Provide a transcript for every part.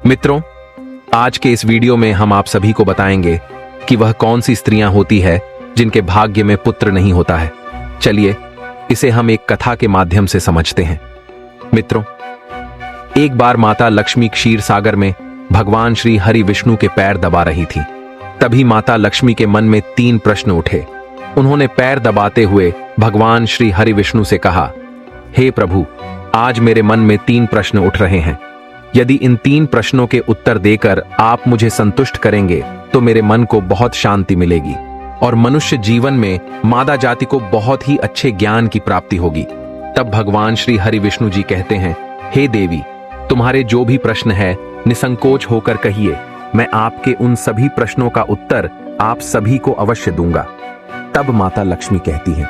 मित्रों, आज के इस वीडियो में हम आप सभी को बताएंगे कि वह कौन सी स्त्रियां होती है जिनके भाग्य में पुत्र नहीं होता है। चलिए इसे हम एक कथा के माध्यम से समझते हैं। मित्रों, एक बार माता लक्ष्मी क्षीर सागर में भगवान श्री हरि विष्णु के पैर दबा रही थी। तभी माता लक्ष्मी के मन में 3 प्रश्न उठे। उन्होंने पैर दबाते हुए भगवान श्री हरि विष्णु से कहा, हे प्रभु, आज मेरे मन में 3 प्रश्न उठ रहे हैं। यदि इन 3 प्रश्नों के उत्तर देकर आप मुझे संतुष्ट करेंगे तो मेरे मन को बहुत शांति मिलेगी और मनुष्य जीवन में मादा जाति को बहुत ही अच्छे ज्ञान की प्राप्ति होगी। तब भगवान श्री हरि विष्णु जी कहते हैं, हे देवी, तुम्हारे जो भी प्रश्न है निसंकोच होकर कहिए। मैं आपके उन सभी प्रश्नों का उत्तर आप सभी को अवश्य दूंगा। तब माता लक्ष्मी कहती हैं,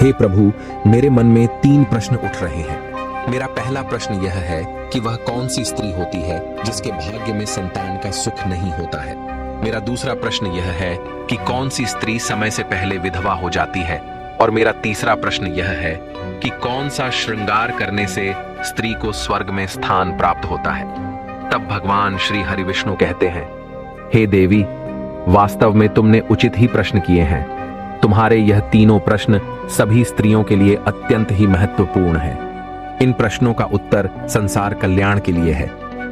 हे प्रभु, मेरे मन में 3 प्रश्न उठ रहे हैं। मेरा पहला प्रश्न यह है कि वह कौन सी स्त्री होती है जिसके भाग्य में संतान का सुख नहीं होता है। मेरा दूसरा प्रश्न यह है कि कौन सी स्त्री समय से पहले विधवा हो जाती है। और मेरा तीसरा प्रश्न यह है कि कौन सा श्रृंगार करने से स्त्री को स्वर्ग में स्थान प्राप्त होता है। तब भगवान श्री हरि विष्णु कहते हैं, हे देवी, वास्तव में तुमने उचित ही प्रश्न किए हैं। तुम्हारे यह तीनों प्रश्न सभी स्त्रियों के लिए अत्यंत ही महत्वपूर्ण है। इन प्रश्नों का उत्तर संसार कल्याण के लिए है।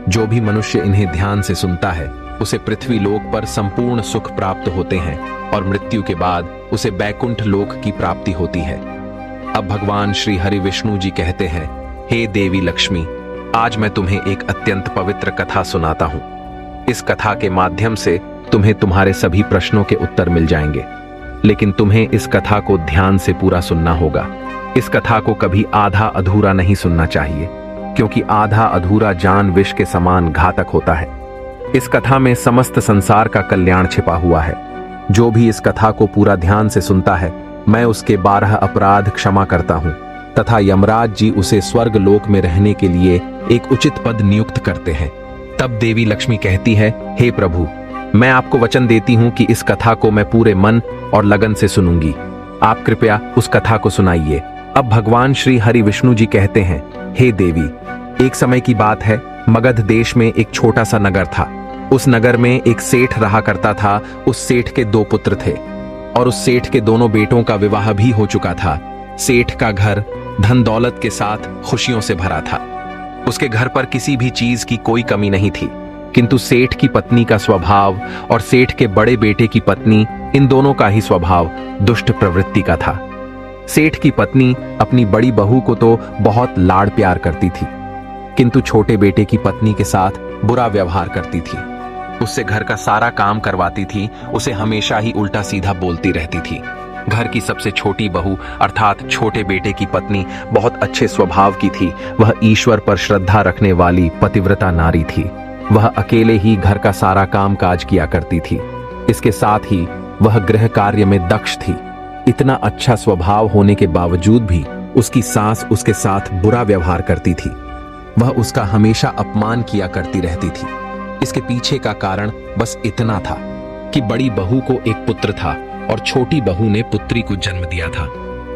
जो भी मनुष्य इन्हें ध्यान से सुनता है उसे पृथ्वी लोक पर संपूर्ण सुख प्राप्त होते हैं और मृत्यु के बाद उसे बैकुंठ लोक की प्राप्ति होती है। अब भगवान श्री हरि विष्णु जी कहते हैं, हे देवी लक्ष्मी, आज मैं तुम्हें एक अत्यंत पवित्र कथा सुनाता हूं। इस कथा के माध्यम से तुम्हें तुम्हारे सभी प्रश्नों के उत्तर मिल जाएंगे, लेकिन तुम्हें इस कथा को ध्यान से पूरा सुनना होगा। इस कथा को कभी आधा अधूरा नहीं सुनना चाहिए, क्योंकि आधा अधूरा जान विष के समान घातक होता है। इस कथा में समस्त संसार का कल्याण छिपा हुआ है। जो भी इस कथा को पूरा ध्यान से सुनता है, मैं उसके 12 अपराध क्षमा करता हूँ तथा यमराज जी उसे स्वर्ग लोक में रहने के लिए एक उचित पद नियुक्त करते हैं। तब देवी लक्ष्मी कहती है, हे प्रभु, मैं आपको वचन देती हूँ कि इस कथा को मैं पूरे मन और लगन से सुनूंगी। आप कृपया उस कथा को सुनाइए। अब भगवान श्री हरि विष्णु जी कहते हैं, हे देवी, एक समय की बात है, मगध देश में एक छोटा सा नगर था। उस नगर में एक सेठ रहा करता था। उस सेठ के 2 पुत्र थे और उस सेठ के दोनों बेटों का विवाह भी हो चुका था। सेठ का घर धन दौलत के साथ खुशियों से भरा था। उसके घर पर किसी भी चीज की कोई कमी नहीं थी, किंतु सेठ की पत्नी का स्वभाव और सेठ के बड़े बेटे की पत्नी, इन दोनों का ही स्वभाव दुष्ट प्रवृत्ति का था। सेठ की पत्नी अपनी बड़ी बहू को तो बहुत लाड़ प्यार करती थी, किंतु छोटे बेटे की पत्नी के साथ बुरा व्यवहार करती थी। उससे घर का सारा काम करवाती थी, उसे हमेशा ही उल्टा सीधा बोलती रहती थी। घर की सबसे छोटी बहू अर्थात छोटे बेटे की पत्नी बहुत अच्छे स्वभाव की थी। वह ईश्वर पर श्रद्धा रखने वाली पतिव्रता नारी थी। वह अकेले ही घर का सारा काम काज किया करती थी। इसके साथ ही वह गृह कार्य में दक्ष थी। इतना अच्छा स्वभाव होने के बावजूद भी उसकी सास उसके साथ बुरा व्यवहार करती थी। वह उसका हमेशा अपमान किया करती रहती थी। इसके पीछे का कारण बस इतना था कि बड़ी बहू को एक पुत्र था और छोटी बहू ने पुत्री को जन्म दिया था।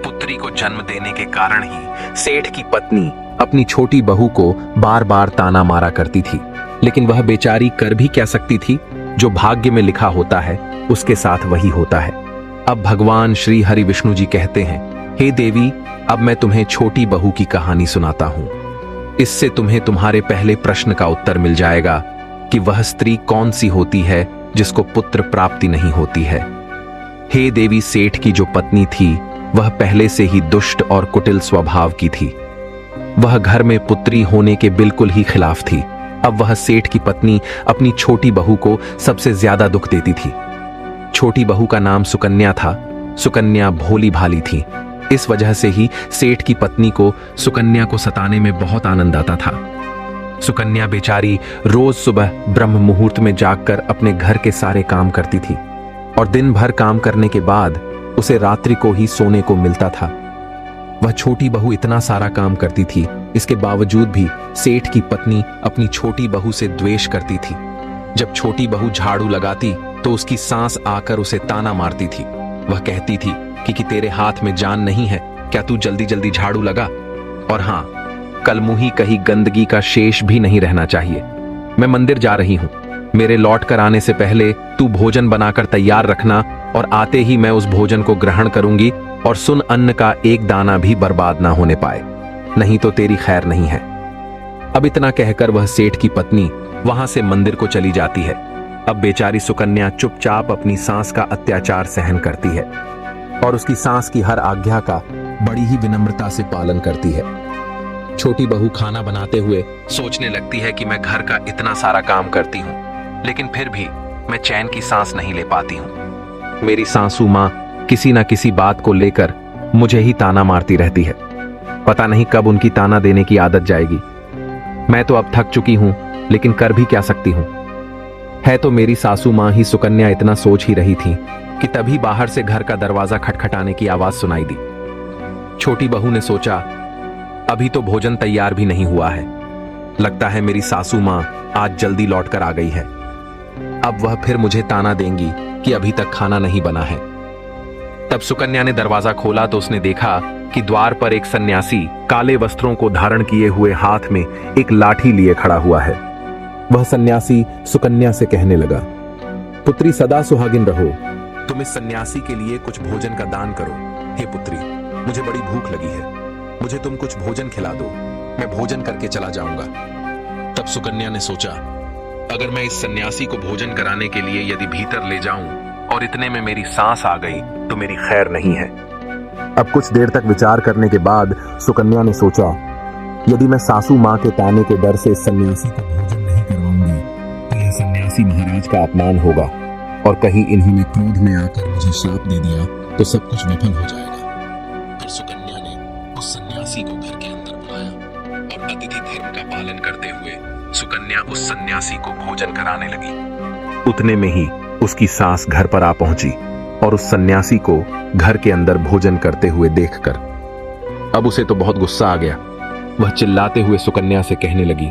पुत्री को जन्म देने के कारण ही सेठ की पत्नी अपनी छोटी बहू को बार बार ताना मारा करती थी, लेकिन वह बेचारी कर भी क्या सकती थी। जो भाग्य में लिखा होता है उसके साथ वही होता है। अब भगवान श्री हरि विष्णु जी कहते हैं, हे देवी, अब मैं तुम्हें छोटी बहू की कहानी सुनाता हूं। इससे तुम्हें तुम्हारे पहले प्रश्न का उत्तर मिल जाएगा कि वह स्त्री कौन सी होती है जिसको पुत्र प्राप्ति नहीं होती है। हे देवी, सेठ की जो पत्नी थी वह पहले से ही दुष्ट और कुटिल स्वभाव की थी। वह घर में पुत्री होने के बिल्कुल ही खिलाफ थी। अब वह सेठ की पत्नी अपनी छोटी बहू को सबसे ज्यादा दुख देती थी। छोटी बहू का नाम सुकन्या था। सुकन्या भोली भाली थी। इस वजह से ही सेठ की पत्नी को सुकन्या को सताने में बहुत आनंद आता था। सुकन्या बेचारी रोज सुबह ब्रह्म मुहूर्त में जागकर अपने घर के सारे काम करती थी और दिन भर काम करने के बाद उसे रात्रि को ही सोने को मिलता था। वह छोटी बहू इतना सारा काम करती थी, इसके बावजूद भी सेठ की पत्नी अपनी छोटी बहू से द्वेष करती थी। जब छोटी बहू झाड़ू लगाती तो उसकी सास आकर उसे ताना मारती थी। वह कहती थी कि तेरे हाथ में जान नहीं है क्या, तू जल्दी जल्दी झाड़ू लगा। और हाँ, कलमुही कहीं गंदगी का शेष भी नहीं रहना चाहिए। मैं मंदिर जा रही हूँ। मेरे लौट कर आने से पहले तू भोजन बनाकर तैयार रखना और आते ही मैं उस भोजन को ग्रहण करूंगी और सुन अन्न का एक दाना भी बर्बाद ना होने पाए, नहीं तो तेरी खैर नहीं है। अब इतना कहकर वह सेठ की पत्नी वहां से मंदिर को चली जाती है। अब बेचारी सुकन्या चुपचाप अपनी सास का अत्याचार सहन करती है और उसकी सास की हर आज्ञा का बड़ी ही विनम्रता से पालन करती है। छोटी बहू खाना बनाते हुए सोचने लगती है कि मैं घर का इतना सारा काम करती हूँ, लेकिन फिर भी मैं चैन की सांस नहीं ले पाती हूँ। मेरी सासू माँ किसी ना किसी बात को लेकर मुझे ही ताना मारती रहती है। पता नहीं कब उनकी ताना देने की आदत जाएगी। मैं तो अब थक चुकी हूं, लेकिन कर भी क्या सकती हूं। है तो मेरी सासू मां ही। सुकन्या इतना सोच ही रही थी कि तभी बाहर से घर का दरवाजा खटखटाने की आवाज सुनाई दी। छोटी बहू ने सोचा, अभी तो भोजन तैयार भी नहीं हुआ है, लगता है मेरी सासू मां आज जल्दी लौट कर आ गई है। अब वह फिर मुझे ताना देंगी कि अभी तक खाना नहीं बना है। तब सुकन्या ने दरवाजा खोला तो उसने देखा कि द्वार पर एक सन्यासी काले वस्त्रों को धारण किए हुए हाथ में एक लाठी लिए खड़ा हुआ है। वह सन्यासी सुकन्या से कहने लगा, पुत्री सदा सुहागिन रहो, तुम इस सन्यासी के लिए कुछ भोजन का दान करो। हे पुत्री, मुझे बड़ी भूख लगी है, मुझे तुम कुछ भोजन खिला दो, मैं भोजन करके चला जाऊंगा। तब सुकन्या ने सोचा, अगर मैं इस सन्यासी को भोजन कराने के लिए यदि भीतर ले जाऊं और इतने में मेरी सांस आ गई तो मेरी खैर नहीं है। अब कुछ देर तक विचार करने के बाद सुकन्या ने सोचा, यदि मैं सासू मां के ताने के डर से इस सन्यासी को भोजन नहीं करवाऊंगी तो यह सन्यासी महाराज का अपमान होगा और कहीं इन्होंने क्रोध में आकर मुझे श्राप दे दिया तो सब कुछ विफल हो जाएगा। फिर सुकन्या ने उस सन्यासी को घर के अंदर बुलाया और अतिथि धर्म का पालन करते हुए सुकन्या उस सन्यासी को भोजन कराने लगी। उतने में ही उसकी सास घर पर आ पहुंची और उस सन्यासी को घर के अंदर भोजन करते हुए देखकर अब उसे तो बहुत गुस्सा आ गया। वह चिल्लाते हुए सुकन्या से कहने लगी,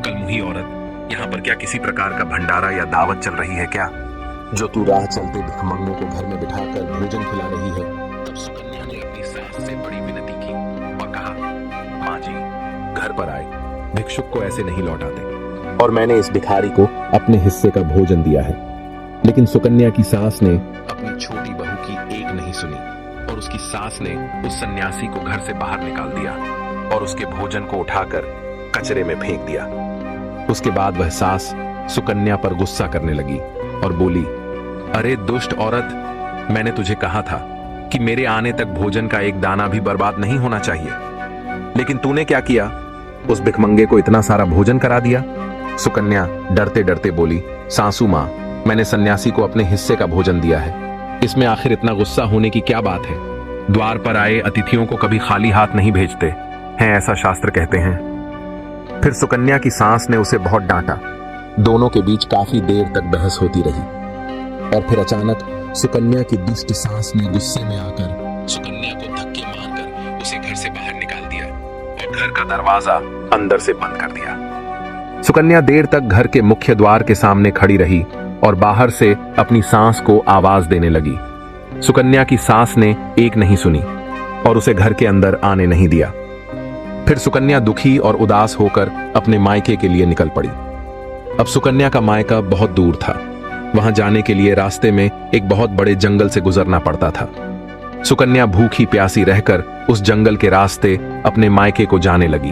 कलमुही औरत, यहाँ पर क्या किसी प्रकार का भंडारा या दावत चल रही है क्या, जो तू राह चलते भिखमंगों को घर में बिठाकर भोजन खिला रही है? तब सुकन्या ने अपनी सास से बड़ी विनती की और कहा, माँ जी, घर पर आए भिक्षुक को ऐसे नहीं लौटाते और मैंने इस भिखारी को अपने हिस्से का भोजन दिया है। लेकिन सुकन्या की सास ने अपनी छोटी बहू की एक नहीं सुनी और उसकी सास ने उस सन्यासी को घर से बाहर निकाल दिया और उसके भोजन को उठाकर कचरे में फेंक दिया। उसके बाद वह सास सुकन्या पर गुस्सा करने लगी और बोली, अरे दुष्ट औरत, मैंने तुझे कहा था कि मेरे आने तक भोजन का एक दाना भी बर्बाद नहीं होना चाहिए, लेकिन तूने क्या किया, उस भिखमंगे को इतना सारा भोजन करा दिया। सुकन्या डरते डरते बोली, सासू मां, मैंने सन्यासी को अपने हिस्से का भोजन दिया है, इसमें आखिर इतना गुस्सा होने की क्या बात है। द्वार पर आए अतिथियों को कभी खाली हाथ नहीं भेजते हैं, ऐसा शास्त्र कहते हैं। फिर सुकन्या की सास ने उसे बहुत डांटा। दोनों के बीच काफी देर तक बहस होती रही और फिर अचानक सुकन्या की दुष्ट सास ने गुस्से में आकर सुकन्या को धक्के मारकर उसे घर से बाहर निकाल दिया और घर का दरवाजा अंदर से बंद कर दिया। सुकन्या देर तक घर के मुख्य द्वार के सामने खड़ी रही और बाहर से अपनी सास को आवाज देने लगी। सुकन्या की सास ने एक नहीं सुनी और उसे घर के अंदर आने नहीं दिया। फिर सुकन्या दुखी और उदास होकर अपने मायके के लिए निकल पड़ी। अब सुकन्या का मायका बहुत दूर था। वहां जाने के लिए रास्ते में एक बहुत बड़े जंगल से गुजरना पड़ता था। सुकन्या भूखी प्यासी रहकर उस जंगल के रास्ते अपने मायके को जाने लगी।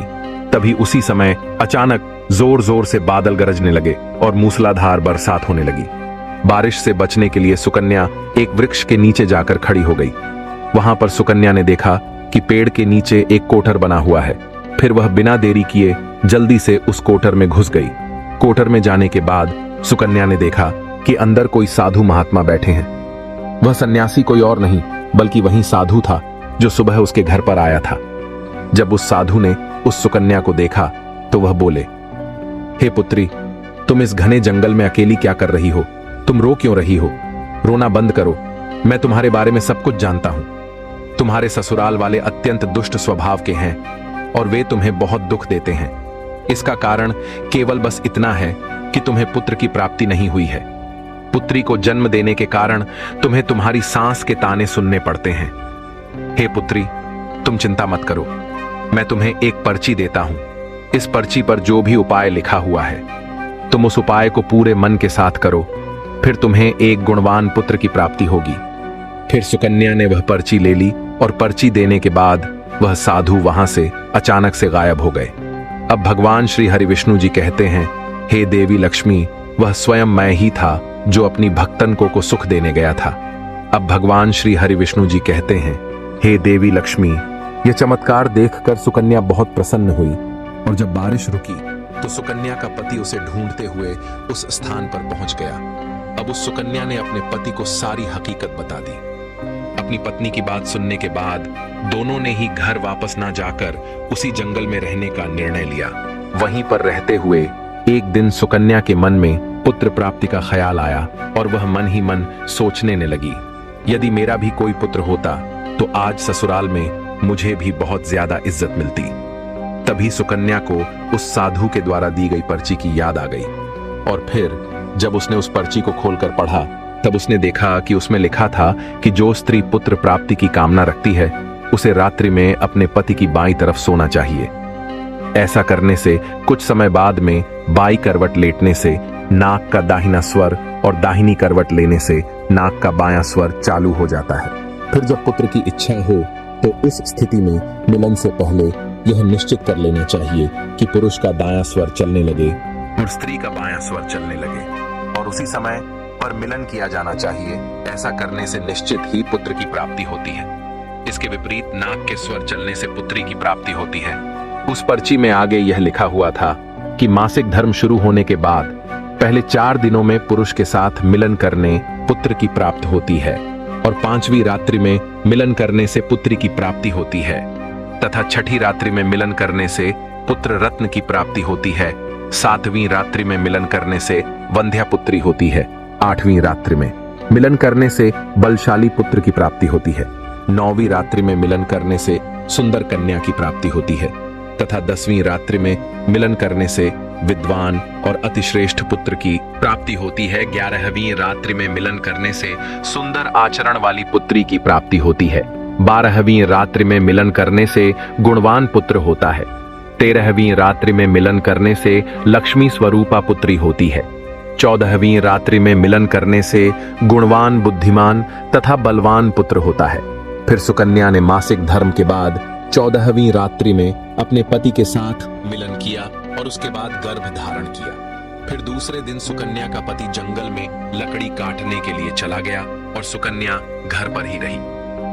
तभी उसी समय अचानक जोर जोर से बादल गरजने लगे और मूसलाधार बरसात होने लगी। बारिश से बचने के लिए सुकन्या एक वृक्ष के नीचे जाकर खड़ी हो गई। वहां पर सुकन्या ने देखा कि पेड़ के नीचे एक कोठर बना हुआ है। फिर वह बिना देरी किए जल्दी से उस कोठर में घुस गई। कोठर में जाने के बाद सुकन्या ने देखा कि अंदर कोई साधु महात्मा बैठे हैं। वह सन्यासी कोई और नहीं बल्कि वही साधु था जो सुबह उसके घर पर आया था। जब उस साधु ने उस सुकन्या को देखा तो वह बोले, हे पुत्री, तुम इस घने जंगल में अकेली क्या कर रही हो? तुम रो क्यों रही हो? रोना बंद करो, मैं तुम्हारे बारे में सब कुछ जानता हूं। तुम्हारे ससुराल वाले अत्यंत दुष्ट स्वभाव के हैं और वे तुम्हें बहुत दुख देते हैं। इसका कारण केवल बस इतना है कि तुम्हें पुत्र की प्राप्ति नहीं हुई है। पुत्री को जन्म देने के कारण तुम्हें तुम्हारी सांस के ताने सुनने पड़ते हैं। हे पुत्री, तुम चिंता मत करो, मैं तुम्हें एक पर्ची देता हूं। इस पर्ची पर जो भी उपाय लिखा हुआ है तुम उस उपाय को पूरे मन के साथ करो, फिर तुम्हें एक गुणवान पुत्र की प्राप्ति होगी। फिर सुकन्या ने वह पर्ची ले ली और पर्ची देने के बाद वह साधु वहां से अचानक से गायब हो गए। अब भगवान श्री हरि विष्णु जी कहते हैं, हे देवी लक्ष्मी, वह स्वयं मैं ही था जो अपनी भक्तन को सुख देने गया था। अब भगवान श्री हरि विष्णु जी कहते हैं, हे देवी लक्ष्मी, यह चमत्कार देखकर सुकन्या बहुत प्रसन्न हुई और जब बारिश रुकी तो सुकन्या का पति उसे ढूंढते हुए उस स्थान पर पहुंच गया। अब उस सुकन्या ने अपने पति को सारी हकीकत बता दी। अपनी पत्नी की बात सुनने के बाद दोनों ने ही घर वापस ना जाकर उसी जंगल में रहने का निर्णय लिया। वहीं पर रहते हुए एक दिन सुकन्या के मन में पुत्र प्राप्ति का ख्याल आया और वह मन ही मन सोचने ने लगी, यदि मेरा भी कोई पुत्र होता तो आज ससुराल में मुझे भी बहुत ज्यादा इज्जत मिलती। तभी सुकन्या को उस साधु के द्वारा दी गई पर्ची की याद आ गई और फिर जब उसने उस पर्ची को खोलकर पढ़ा तब उसने देखा कि उसमें लिखा था कि जो स्त्री पुत्र प्राप्ति की कामना रखती है उसे रात्रि में अपने पति की बाईं तरफ सोना चाहिए। ऐसा करने से कुछ समय बाद में बाईं करवट लेटने से नाक का दाहिना स्वर और दाहिनी करवट लेने से नाक का बायां स्वर चालू हो जाता है। फिर जब पुत्र की इच्छा हो तो इस स्थिति में मिलन से पहले यह निश्चित कर लेना चाहिए कि पुरुष का दायां स्वर चलने लगे और स्त्री का बायां स्वर चलने लगे और उसी समय पर मिलन किया जाना चाहिए। ऐसा करने से निश्चित ही पुत्र की प्राप्ति होती है। इसके विपरीत नाक के स्वर चलने से पुत्री की प्राप्ति होती है। उस पर्ची में आगे यह लिखा हुआ था कि मासिक धर्म शुरू होने के बाद पहले 4 दिनों में पुरुष के साथ मिलन करने पुत्र की प्राप्ति होती है और 5वीं रात्रि में मिलन करने से पुत्री की प्राप्ति होती है तथा 6ठी रात्रि में मिलन करने से पुत्र रत्न की प्राप्ति होती है। 7वीं रात्रि में मिलन करने से वंध्या पुत्री होती है। 8वीं रात्रि में मिलन करने से बलशाली पुत्र की प्राप्ति होती है। 9वीं रात्रि में मिलन करने से सुंदर कन्या की प्राप्ति होती है तथा 10वीं रात्रि में मिलन करने से विद्वान और अतिश्रेष्ठ पुत्र की प्राप्ति होती है। 11वीं रात्रि में मिलन करने से सुंदर आचरण वाली पुत्री की प्राप्ति होती है। 12वीं रात्रि में मिलन करने से गुणवान पुत्र होता है। 13वीं रात्रि में मिलन करने से लक्ष्मी स्वरूपा पुत्री होती है। 14वीं रात्रि में मिलन करने से गुणवान, बुद्धिमान तथा बलवान पुत्र होता है। फिर सुकन्या ने मासिक धर्म के बाद 14वीं रात्रि में अपने पति के साथ मिलन किया और उसके बाद गर्भ धारण किया। फिर दूसरे दिन सुकन्या का पति जंगल में लकड़ी काटने के लिए चला गया और सुकन्या घर पर ही रही।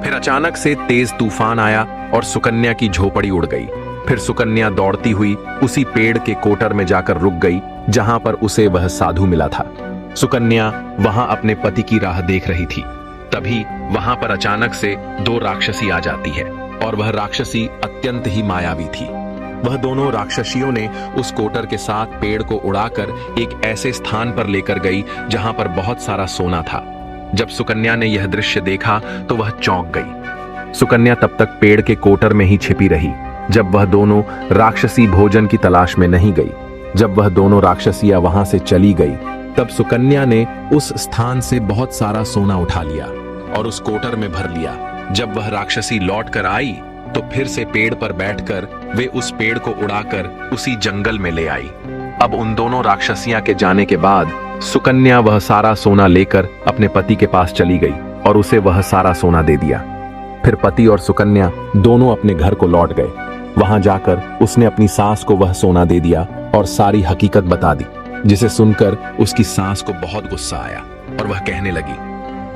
फिर अचानक से तेज तूफान आया और सुकन्या की झोपड़ी उड़ गई। फिर सुकन्या दौड़ती हुई उसी पेड़ के कोटर में जाकर रुक गई जहां पर उसे वह साधु मिला था। सुकन्या वहां अपने पति की राह देख रही थी। तभी वहां पर अचानक से 2 राक्षसी आ जाती है और वह राक्षसी अत्यंत ही मायावी थी। वह दोनों राक्षसियों ने उस कोटर के साथ पेड़ को उड़ाकर एक ऐसे स्थान पर लेकर गई जहां पर बहुत सारा सोना था। जब सुकन्या ने यह दृश्य देखा तो वह चौंक गई। सुकन्या तब तक पेड़ के कोटर में ही छिपी रही जब वह दोनों राक्षसी भोजन की तलाश में नहीं गई। जब वह दोनों राक्षसियां वहां से चली गई तब सुकन्या ने उस स्थान से बहुत सारा सोना उठा लिया और उस कोटर में भर लिया। जब वह राक्षसी लौट कर आई तो फिर से पेड़ पर बैठकर वे उस पेड़ को उड़ाकर उसी जंगल में ले आई। अब उन दोनों राक्षसियां के जाने के बाद सुकन्या वह सारा सोना लेकर अपने पति के पास चली गई और उसे वह सारा सोना दे दिया। फिर पति और सुकन्या दोनों अपने घर को लौट गए। वहां जाकर उसने अपनी सास को वह सोना दे दिया और सारी हकीकत बता दी, जिसे सुनकर उसकी सास को बहुत गुस्सा आया और वह कहने लगी,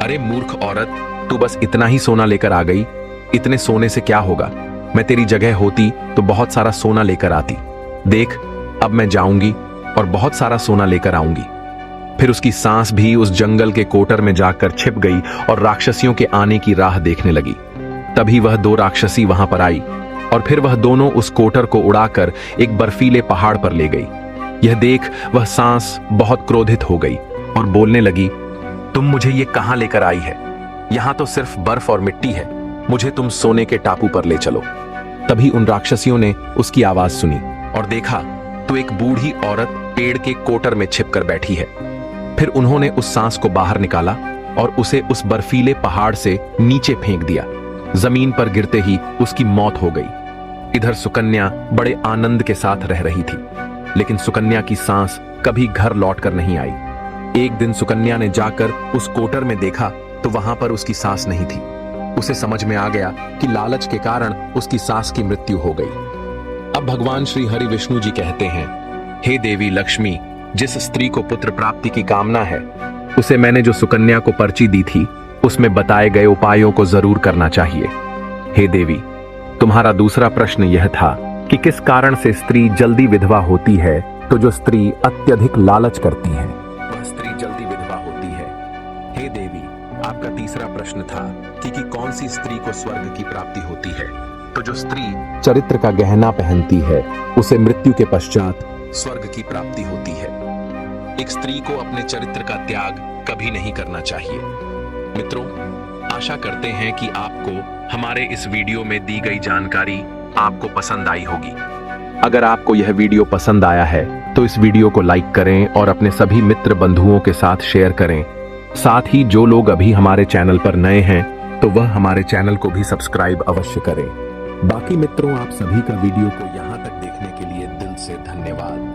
अरे मूर्ख औरत, तू बस इतना ही सोना लेकर आ गई। इतने सोने से क्या होगा? मैं तेरी जगह होती तो बहुत सारा सोना लेकर आती। देख, अब मैं जाऊंगी और बहुत सारा सोना लेकर आऊंगी। फिर उसकी सास भी उस जंगल के कोटर में जाकर छिप गई और राक्षसियों के आने की राह देखने लगी। तभी वह 2 राक्षसी वहां पर आई और फिर वह दोनों उस कोटर को उड़ाकर एक बर्फीले पहाड़ पर ले गई। यह देख वह सांस बहुत क्रोधित हो गई और बोलने लगी, तुम मुझे ये कहां लेकर आई है? यहां तो सिर्फ बर्फ और मिट्टी है। मुझे तुम सोने के टापू पर ले चलो। तभी उन राक्षसियों ने उसकी आवाज सुनी और देखा तो एक बूढ़ी औरत पेड़ के कोटर में छिपकर बैठी है। फिर उन्होंने उस सांस को बाहर निकाला और उसे उस बर्फीले पहाड़ से नीचे फेंक दिया। जमीन पर गिरते ही उसकी मौत हो गई। इधर सुकन्या बड़े आनंद के साथ रह रही थी। लेकिन सुकन्या की सांस कभी घर लौटकर नहीं आई। एक दिन सुकन्या ने जाकर उस कोटर में देखा तो वहां पर उसकी सांस नहीं थी। उसे समझ में आ गया कि लालच के कारण उसकी सास की मृत्यु हो गई। अब भगवान श्री हरि विष्णु जी कहते हैं, हे देवी लक्ष्मी, जिस स्त्री को पुत्र प्राप्ति की कामना है उसे मैंने जो सुकन्या को पर्ची दी थी उसमें बताए गए उपायों को जरूर करना चाहिए। हे देवी, तुम्हारा दूसरा प्रश्न यह था कि किस कारण से स्त्री जल्दी विधवा होती है, तो जो स्त्री अत्यधिक लालच करती है वह स्त्री जल्दी विधवा होती है। हे देवी, आपका तीसरा प्रश्न था कि कौन सी स्त्री को स्वर्ग की प्राप्ति होती है, तो जो स्त्री चरित्र का गहना पहनती है उसे मृत्यु के पश्चात स्वर्ग की प्राप्ति होती है। एक स्त्री को अपने चरित्र का त्याग कभी नहीं करना चाहिए। मित्रों, आशा करते हैं कि आपको हमारे इस वीडियो में दी गई जानकारी आपको पसंद आई होगी। अगर आपको यह वीडियो पसंद आया है तो इस वीडियो को लाइक करें और अपने सभी मित्र बंधुओं के साथ शेयर करें। साथ ही जो लोग अभी हमारे चैनल पर नए हैं तो वह हमारे चैनल को भी सब्सक्राइब अवश्य करें। बाकी मित्रों, आप सभी का वीडियो को यहाँ तक देखने के लिए दिल से धन्यवाद।